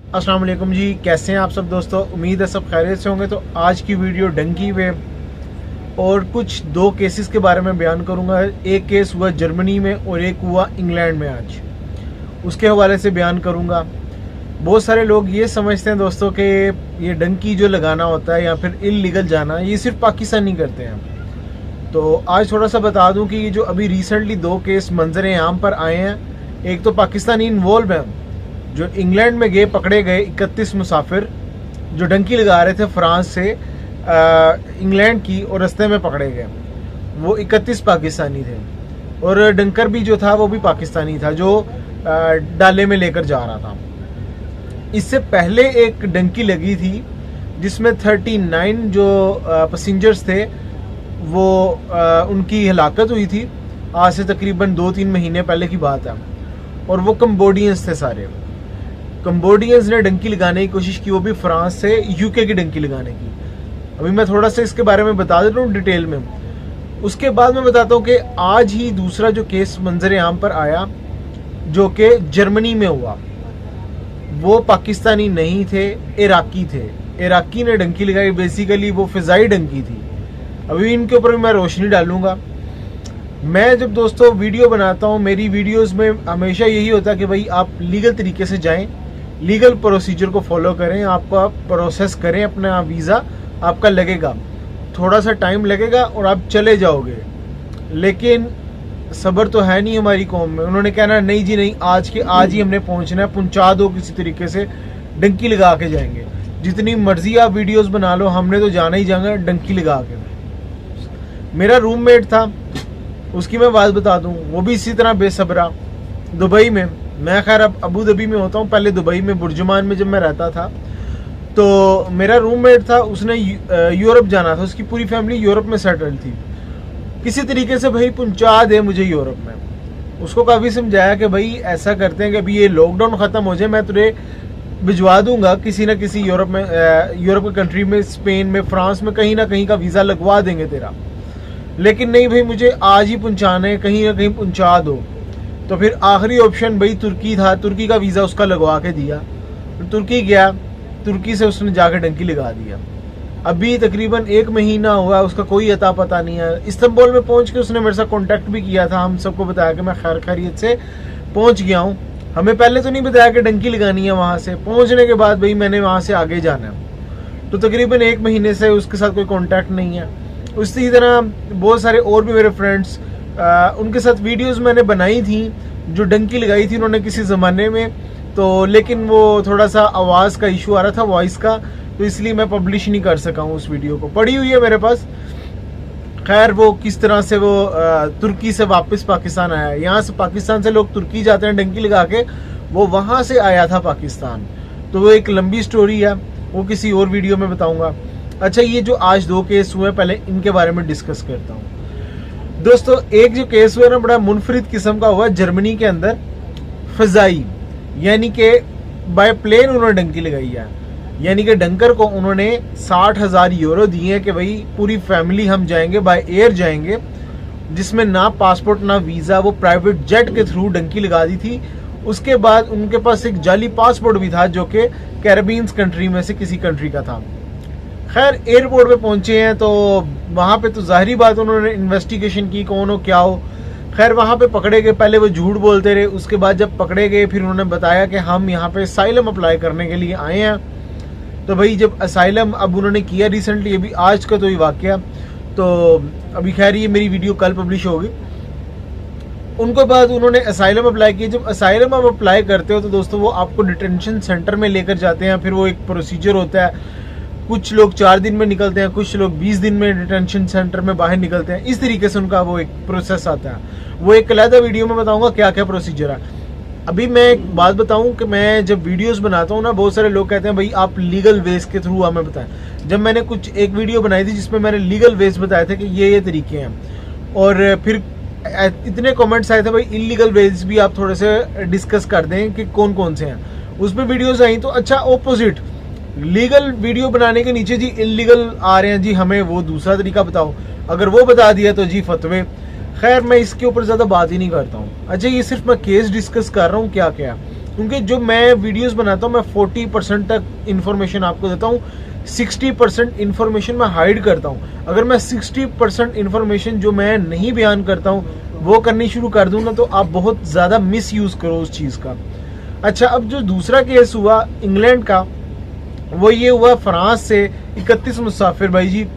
अस्सलाम वालेकुम जी, कैसे हैं आप सब दोस्तों। उम्मीद है सब खैरियत से होंगे। तो आज की वीडियो डंकी वे और कुछ दो केसेस के बारे में बयान करूंगा। एक केस हुआ जर्मनी में और एक हुआ इंग्लैंड में, आज उसके हवाले से बयान करूंगा। बहुत सारे लोग ये समझते हैं दोस्तों कि ये डंकी जो लगाना होता है या फिर इल्लीगल जाना, ये सिर्फ पाकिस्तानी करते हैं। तो आज थोड़ा सा बता दूं कि ये जो अभी रिसेंटली दो केस मंजर आम पर आए हैं, एक तो पाकिस्तानी इन्वॉल्व हैं जो इंग्लैंड में गए, पकड़े गए 31 मुसाफिर जो डंकी लगा रहे थे फ्रांस से इंग्लैंड की, और रास्ते में पकड़े गए। वो 31 पाकिस्तानी थे और डंकर भी जो था वो भी पाकिस्तानी था जो डाले में लेकर जा रहा था। इससे पहले एक डंकी लगी थी जिसमें 39 जो पैसेंजर्स थे वो उनकी हलाकत हुई थी। आज से तकरीबन 2-3 महीने पहले की बात है। और वो कंबोडियंस थे सारे। कंबोडियंस ने डंकी लगाने की कोशिश की, वो भी फ्रांस से यूके की डंकी लगाने की। अभी मैं थोड़ा सा इसके बारे में बता देता हूँ डिटेल में। उसके बाद मैं बताता हूँ कि आज ही दूसरा जो केस मंजर आम पर आया जो कि जर्मनी में हुआ, वो पाकिस्तानी नहीं थे, इराकी थे। इराकी ने डंकी लगाई, बेसिकली वो फिजाई डंकी थी। अभी इनके ऊपर मैं रोशनी डालूंगा। मैं जब दोस्तों वीडियो बनाता हूँ, मेरी वीडियोस में हमेशा यही होता है कि भाई आप लीगल तरीके से जाएं, लीगल प्रोसीजर को फॉलो करें, आपका प्रोसेस करें। अपना वीज़ा आपका लगेगा, थोड़ा सा टाइम लगेगा और आप चले जाओगे। लेकिन सब्र तो है नहीं हमारी कौम में। उन्होंने कहना नहीं जी नहीं, आज के आज ही हमने पहुंचना है, पहुंचा दो किसी तरीके से, डंकी लगा के जाएंगे। जितनी मर्जी आप वीडियोस बना लो, हमने तो जाना ही जाएंगे डंकी लगा के। मेरा रूममेट था, उसकी मैं बात बता दूं, वो भी इसी तरह बेसब्रा दुबई में। मैं खैर अब अबू धाबी में होता हूँ, पहले दुबई में बुर्जुमान में जब मैं रहता था। तो मेरा रूममेट था, उसने यूरोप जाना था, उसकी पूरी फैमिली यूरोप में सेटल थी। किसी तरीके से भाई पहुंचा दे मुझे यूरोप में। उसको काफ़ी समझाया कि भाई ऐसा करते हैं कि अभी ये लॉकडाउन ख़त्म हो जाए, मैं तुझे भिजवा दूंगा किसी ना किसी यूरोप में, यूरोप के कंट्री में, स्पेन में, फ्रांस में, कहीं ना कहीं का वीज़ा लगवा देंगे तेरा। लेकिन नहीं भाई, मुझे आज ही पहुंचाना है, कहीं ना कहीं पहुंचा दो। तो फिर आखिरी ऑप्शन भाई तुर्की था। तुर्की का वीज़ा उसका लगवा के दिया, तुर्की गया, तुर्की से उसने जाकर डंकी लगा दिया। अभी तकरीबन 1 महीना हुआ, उसका कोई अता पता नहीं है। इस्तांबुल में पहुंच के उसने मेरे साथ कांटेक्ट भी किया था, हम सबको बताया कि मैं खैर खैरियत से पहुंच गया हूँ। हमें पहले तो नहीं बताया कि डंकी लगानी है। वहाँ से पहुँचने के बाद भाई मैंने वहाँ से आगे जाना है। तो तकरीबन 1 महीने से उसके साथ कोई कॉन्टैक्ट नहीं है। उसी तरह बहुत सारे और भी मेरे फ्रेंड्स, उनके साथ वीडियोस मैंने बनाई थी जो डंकी लगाई थी उन्होंने किसी ज़माने में। तो लेकिन वो थोड़ा सा आवाज़ का इशू आ रहा था, वॉइस का, तो इसलिए मैं पब्लिश नहीं कर सका हूँ उस वीडियो को। पड़ी हुई है मेरे पास। खैर वो किस तरह से वो तुर्की से वापस पाकिस्तान आया। यहाँ से पाकिस्तान से लोग तुर्की जाते हैं डंकी लगा के, वो वहाँ से आया था पाकिस्तान। तो वो एक लंबी स्टोरी है, वो किसी और वीडियो में बताऊँगा। अच्छा, ये जो आज 2 केस हुए, पहले इनके बारे में डिस्कस करता हूँ दोस्तों। एक जो केस हुआ ना, बड़ा मुनफरिद किस्म का हुआ जर्मनी के अंदर। फजाई यानी कि बाय प्लेन उन्होंने डंकी लगाई है। यानी कि डंकर को उन्होंने 60,000 यूरो दिए हैं कि भाई पूरी फैमिली हम जाएंगे, बाय एयर जाएंगे, जिसमें ना पासपोर्ट ना वीज़ा। वो प्राइवेट जेट के थ्रू डंकी लगा दी थी। उसके बाद उनके पास एक जाली पासपोर्ट भी था जो कि कैरेबियंस कंट्री में से किसी कंट्री का था। खैर एयरपोर्ट पे पहुंचे हैं तो वहाँ पे तो जाहिर बात उन्होंने इन्वेस्टिगेशन की, कौन हो क्या हो। खैर वहाँ पे पकड़े गए, पहले वो झूठ बोलते रहे। उसके बाद जब पकड़े गए फिर उन्होंने बताया कि हम यहाँ पे असाइलम अप्लाई करने के लिए आए हैं। तो भाई जब असाइलम अब उन्होंने किया रिसेंटली, अभी आज का तो ये वाक़या, तो अभी खैर ये मेरी वीडियो कल पब्लिश होगी। उनके बाद उन्होंने असाइलम अप्लाई किया। जब असाइलम आप अप्लाई करते हो तो दोस्तों वो आपको डिटेंशन सेंटर में लेकर जाते हैं। फिर वो एक प्रोसीजर होता है, कुछ लोग 4 दिन में निकलते हैं, कुछ लोग 20 दिन में डिटेंशन सेंटर में बाहर निकलते हैं। इस तरीके से उनका वो एक प्रोसेस आता है। वो एक अलग वीडियो में बताऊंगा क्या क्या प्रोसीजर है। अभी मैं एक बात बताऊं कि मैं जब वीडियोस बनाता हूं ना, बहुत सारे लोग कहते हैं भाई आप लीगल वेज के थ्रू हमें बताएं। जब मैंने एक वीडियो बनाई थी जिसमें मैंने लीगल वेज बताए थे कि ये तरीके हैं, और फिर इतने कमेंट्स आए थे भाई इलीगल वेज भी आप थोड़े से डिस्कस कर दें कि कौन कौन से हैं। उस पर वीडियोज़ आई तो अच्छा ऑपोजिट लीगल वीडियो बनाने के नीचे जी इलीगल आ रहे हैं जी, हमें वो दूसरा तरीका बताओ। अगर वो बता दिया तो जी फतवे। खैर मैं इसके ऊपर ज़्यादा बात ही नहीं करता हूँ। अच्छा, ये सिर्फ मैं केस डिस्कस कर रहा हूँ क्या क्या। क्योंकि जो मैं वीडियोस बनाता हूँ मैं 40% तक इन्फॉर्मेशन आपको देता हूँ, 60% इन्फॉर्मेशन मैं हाइड करता हूँ। अगर मैं 60% इन्फॉर्मेशन जो मैं नहीं बयान करता हूँ वो करनी शुरू कर दूँ ना, तो आप बहुत ज़्यादा मिस यूज़ करो उस चीज़ का। अच्छा, अब जो दूसरा केस हुआ इंग्लैंड का, वो ये हुआ फ्रांस से 31 मुसाफिर भाई जी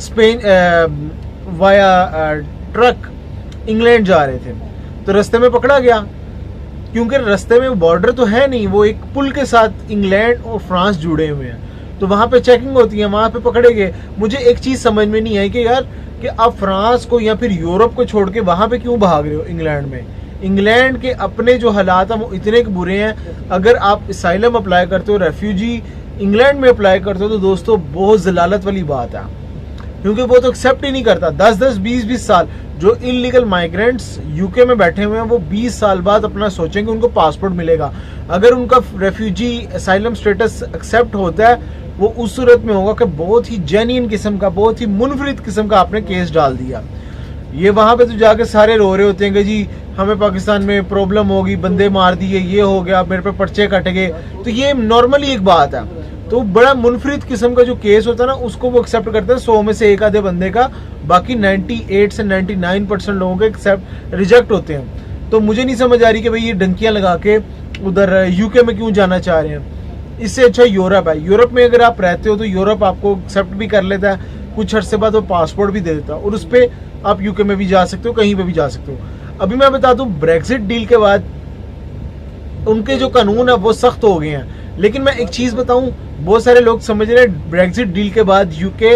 स्पेन वाया ट्रक इंग्लैंड जा रहे थे, तो रास्ते में पकड़ा गया। क्योंकि रास्ते में बॉर्डर तो है नहीं, वो एक पुल के साथ इंग्लैंड और फ्रांस जुड़े हुए हैं, तो वहां पे चेकिंग होती है, वहां पे पकड़े गए। मुझे एक चीज समझ में नहीं आई कि यार कि आप फ्रांस को या फिर यूरोप को छोड़ के वहां पे क्यों भाग रहे हो इंग्लैंड में। इंग्लैंड के अपने जो हालात हैं वो इतने बुरे हैं, अगर आप असाइलम अप्लाई करते हो, रेफ्यूजी इंग्लैंड में अप्लाई करते हो, तो दोस्तों बहुत जलालत वाली बात है, क्योंकि वो तो एक्सेप्ट ही नहीं करता। 10-10, 20-20 साल जो इलीगल माइग्रेंट्स यूके में बैठे हुए हैं, वो 20 साल बाद अपना सोचेंगे उनको पासपोर्ट मिलेगा। अगर उनका रेफ्यूजी असाइलम स्टेटस एक्सेप्ट होता है, वो उस सूरत में होगा कि बहुत ही जेन्युइन किस्म का, बहुत ही मुनफरिद किस्म का आपने केस डाल दिया। ये वहां पे तो जाके सारे रो रहे होते हैं कि जी हमें पाकिस्तान में प्रॉब्लम होगी, बंदे मार दिए, ये हो गया, मेरे पे पर्चे कट गए, तो ये नॉर्मली एक बात है। तो बड़ा मुनफरिद किस्म का जो केस होता है ना, उसको वो एक्सेप्ट करते हैं 100 में से एक आधे बंदे का, बाकी 98 से 99% लोगों के एक्सेप्ट रिजेक्ट होते हैं। तो मुझे नहीं समझ आ रही कि भाई ये डंकियां लगा के उधर यूके में क्यों जाना चाह रहे हैं। इससे अच्छा यूरोप है। यूरोप में अगर आप रहते हो तो यूरोप आपको एक्सेप्ट भी कर लेता है, कुछ अर्से बाद वो पासपोर्ट भी दे देता है, और उस पर आप यूके में भी जा सकते हो, कहीं पे भी जा सकते हो। अभी मैं बता दूं, ब्रेक्सिट डील के बाद उनके जो कानून है वो सख्त हो गए हैं। लेकिन मैं एक चीज बताऊं, बहुत सारे लोग समझ रहे हैं ब्रेक्सिट डील के बाद यूके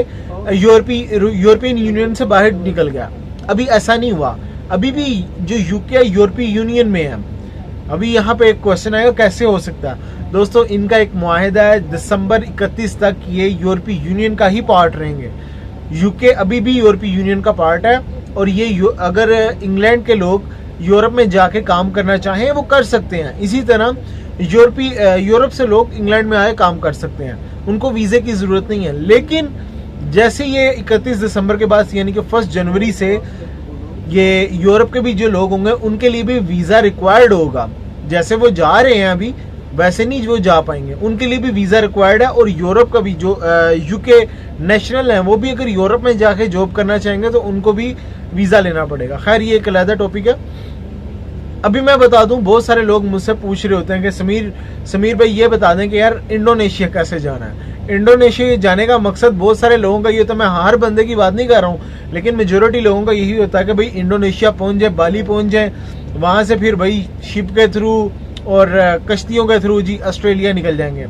यूरोपियन यूनियन से बाहर निकल गया। अभी ऐसा नहीं हुआ, अभी भी जो यूके यूरोपीय यूनियन में है। अभी यहाँ पे एक क्वेश्चन आएगा कैसे हो सकता है। दोस्तों, इनका एक मुआहिदा है, दिसंबर 31 तक ये यूरोपीय यूनियन का ही पार्ट रहेंगे। यूके अभी भी यूरोपीय यूनियन का पार्ट है, और ये अगर इंग्लैंड के लोग यूरोप में जाके काम करना चाहें वो कर सकते हैं। इसी तरह यूरोप से लोग इंग्लैंड में आए काम कर सकते हैं, उनको वीजे की जरूरत नहीं है। लेकिन जैसे ये 31 दिसंबर के बाद यानी कि 1 जनवरी से ये यूरोप के भी जो लोग होंगे उनके लिए भी वीजा रिक्वायर्ड होगा। जैसे वो जा रहे हैं अभी, वैसे नहीं वो जा पाएंगे, उनके लिए भी वीजा रिक्वायर्ड है। और यूरोप का भी जो यूके नेशनल है वो भी अगर यूरोप में जाके जॉब करना चाहेंगे तो उनको भी वीजा लेना पड़ेगा। खैर, ये एक अलग टॉपिक है। अभी मैं बता दूं, बहुत सारे लोग मुझसे पूछ रहे होते हैं कि समीर भाई ये बता दें कि यार इंडोनेशिया कैसे जाना है। इंडोनेशिया जाने का मकसद बहुत सारे लोगों का ये, तो मैं हर बंदे की बात नहीं कर रहा हूँ, लेकिन मेजोरिटी लोगों का यही होता है कि भाई इंडोनेशिया पहुंच जाए, बाली पहुंच जाए, वहां से फिर भाई शिप के थ्रू और कश्तियों के थ्रू जी ऑस्ट्रेलिया निकल जाएंगे।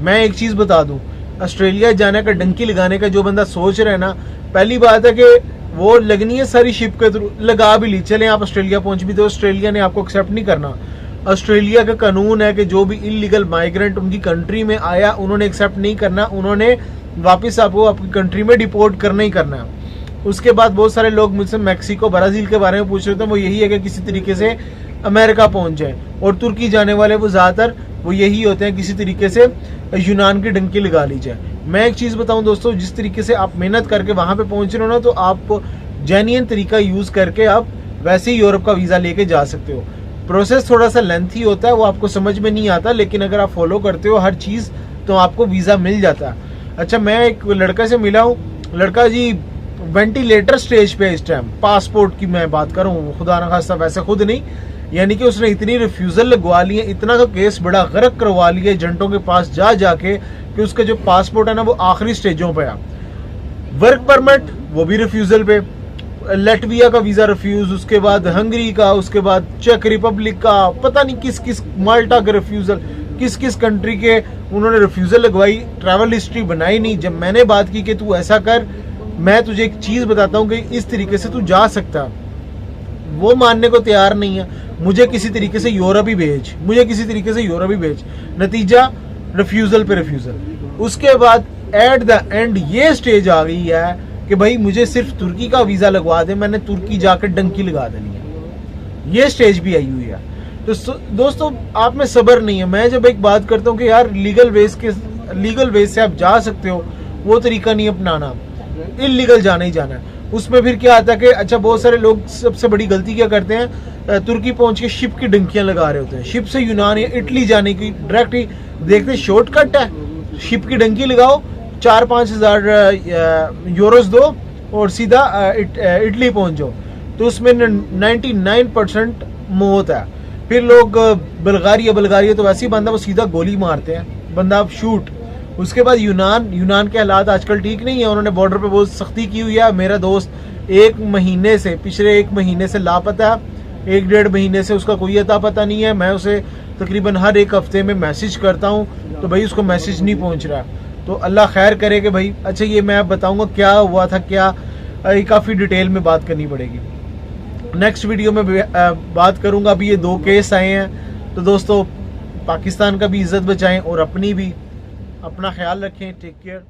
मैं एक चीज बता दूं, ऑस्ट्रेलिया जाने का, डंकी लगाने का जो बंदा सोच रहा है ना, पहली बात है कि वो लगनी है सारी शिप के थ्रू, लगा भी ली, चले आप ऑस्ट्रेलिया पहुंच भी, तो ऑस्ट्रेलिया ने आपको एक्सेप्ट नहीं करना। ऑस्ट्रेलिया का कानून है कि जो भी इलीगल माइग्रेंट उनकी कंट्री में आया उन्होंने एक्सेप्ट नहीं करना, उन्होंने वापस आपको आपकी कंट्री में डिपोर्ट करना ही करना है। उसके बाद बहुत सारे लोग मुझसे मैक्सिको, ब्राजील के बारे में पूछ रहे थे, वो यही है कि किसी तरीके से अमेरिका पहुंच जाए। और तुर्की जाने वाले वो ज्यादातर वो यही होते हैं, किसी तरीके से यूनान की डंकी लगा ली जाए। मैं एक चीज बताऊं दोस्तों, जिस तरीके से आप मेहनत करके वहां पे पहुंच रहे हो ना, तो आप जेन्युइन तरीका यूज करके आप वैसे ही यूरोप का वीजा लेके जा सकते हो। प्रोसेस थोड़ा सा लेंथी होता है, वो आपको समझ में नहीं आता, लेकिन अगर आप फॉलो करते हो हर चीज तो आपको वीजा मिल जाता है। अच्छा, मैं एक लड़का से मिला हूँ, लड़का जी वेंटिलेटर स्टेज पे इस टाइम, पासपोर्ट की मैं बात करूँ, खुदा ना खास्ता वैसे खुद नहीं, यानी कि उसने इतनी रिफ्यूजल लगवा ली है, इतना का केस बड़ा गर्क करवा लिया एजेंटों के पास जा जाके कि उसका जो पासपोर्ट है ना वो आखिरी स्टेजों पे है। वर्क परमिट वो भी रिफ्यूजल पे, लैटविया का वीजा रिफ्यूज, उसके बाद हंगरी का, उसके बाद चेक रिपब्लिक का, पता नहीं किस किस, माल्टा का रिफ्यूजल, किस किस कंट्री के उन्होंने रिफ्यूजल लगवाई, ट्रैवल हिस्ट्री बनाई नहीं। जब मैंने बात की कि तू ऐसा कर, मैं तुझे एक चीज बताता हूँ कि इस तरीके से तू जा सकता, वो मानने को तैयार नहीं है। मुझे किसी तरीके से यूरोप ही भेज, मुझे किसी तरीके से यूरोप ही भेज, नतीजा रिफ्यूजल पे रिफ्यूजल। उसके बाद एट द एंड ये स्टेज आ गई है कि भाई मुझे सिर्फ तुर्की का वीजा लगवा दे, मैंने तुर्की जाकर डंकी लगा देनी है, ये स्टेज भी आई हुई है। तो दोस्तों, आप में सब्र नहीं है। मैं जब एक बात करता हूँ कि यार लीगल वेज से आप जा सकते हो, वो तरीका नहीं अपनाना, इलीगल जाना ही जाना है। उसमें फिर क्या आता है कि अच्छा बहुत सारे लोग सबसे बड़ी गलती क्या करते हैं, तुर्की पहुंच के शिप की डंकियां लगा रहे होते हैं। शिप से यूनान या इटली जाने की डायरेक्ट ही देखते शॉर्टकट है, शिप की डंकी लगाओ, 4-5 हज़ार यूरोस दो और सीधा इटली पहुंच जाओ। तो उसमें 99% मौत है। फिर लोग बल्गारिया तो वैसे ही बंदा वो सीधा गोली मारते हैं, बंदा आप शूट। उसके बाद यूनान के हालात आजकल ठीक नहीं है, उन्होंने बॉर्डर पे बहुत सख्ती की हुई है। मेरा दोस्त पिछले एक महीने से लापता है, 1-1.5 महीने से उसका कोई अता पता नहीं है। मैं उसे तकरीबन हर एक हफ्ते में मैसेज करता हूँ तो भाई उसको मैसेज नहीं पहुँच रहा। तो अल्लाह खैर करे कि भाई अच्छा ये मैं बताऊँगा क्या हुआ था, क्या काफ़ी डिटेल में बात करनी पड़ेगी। नेक्स्ट वीडियो में बात करूँगा। अभी ये 2 केस आए हैं, तो दोस्तों पाकिस्तान का भी इज्जत बचाएं और अपनी भी। अपना ख्याल रखें। Take care.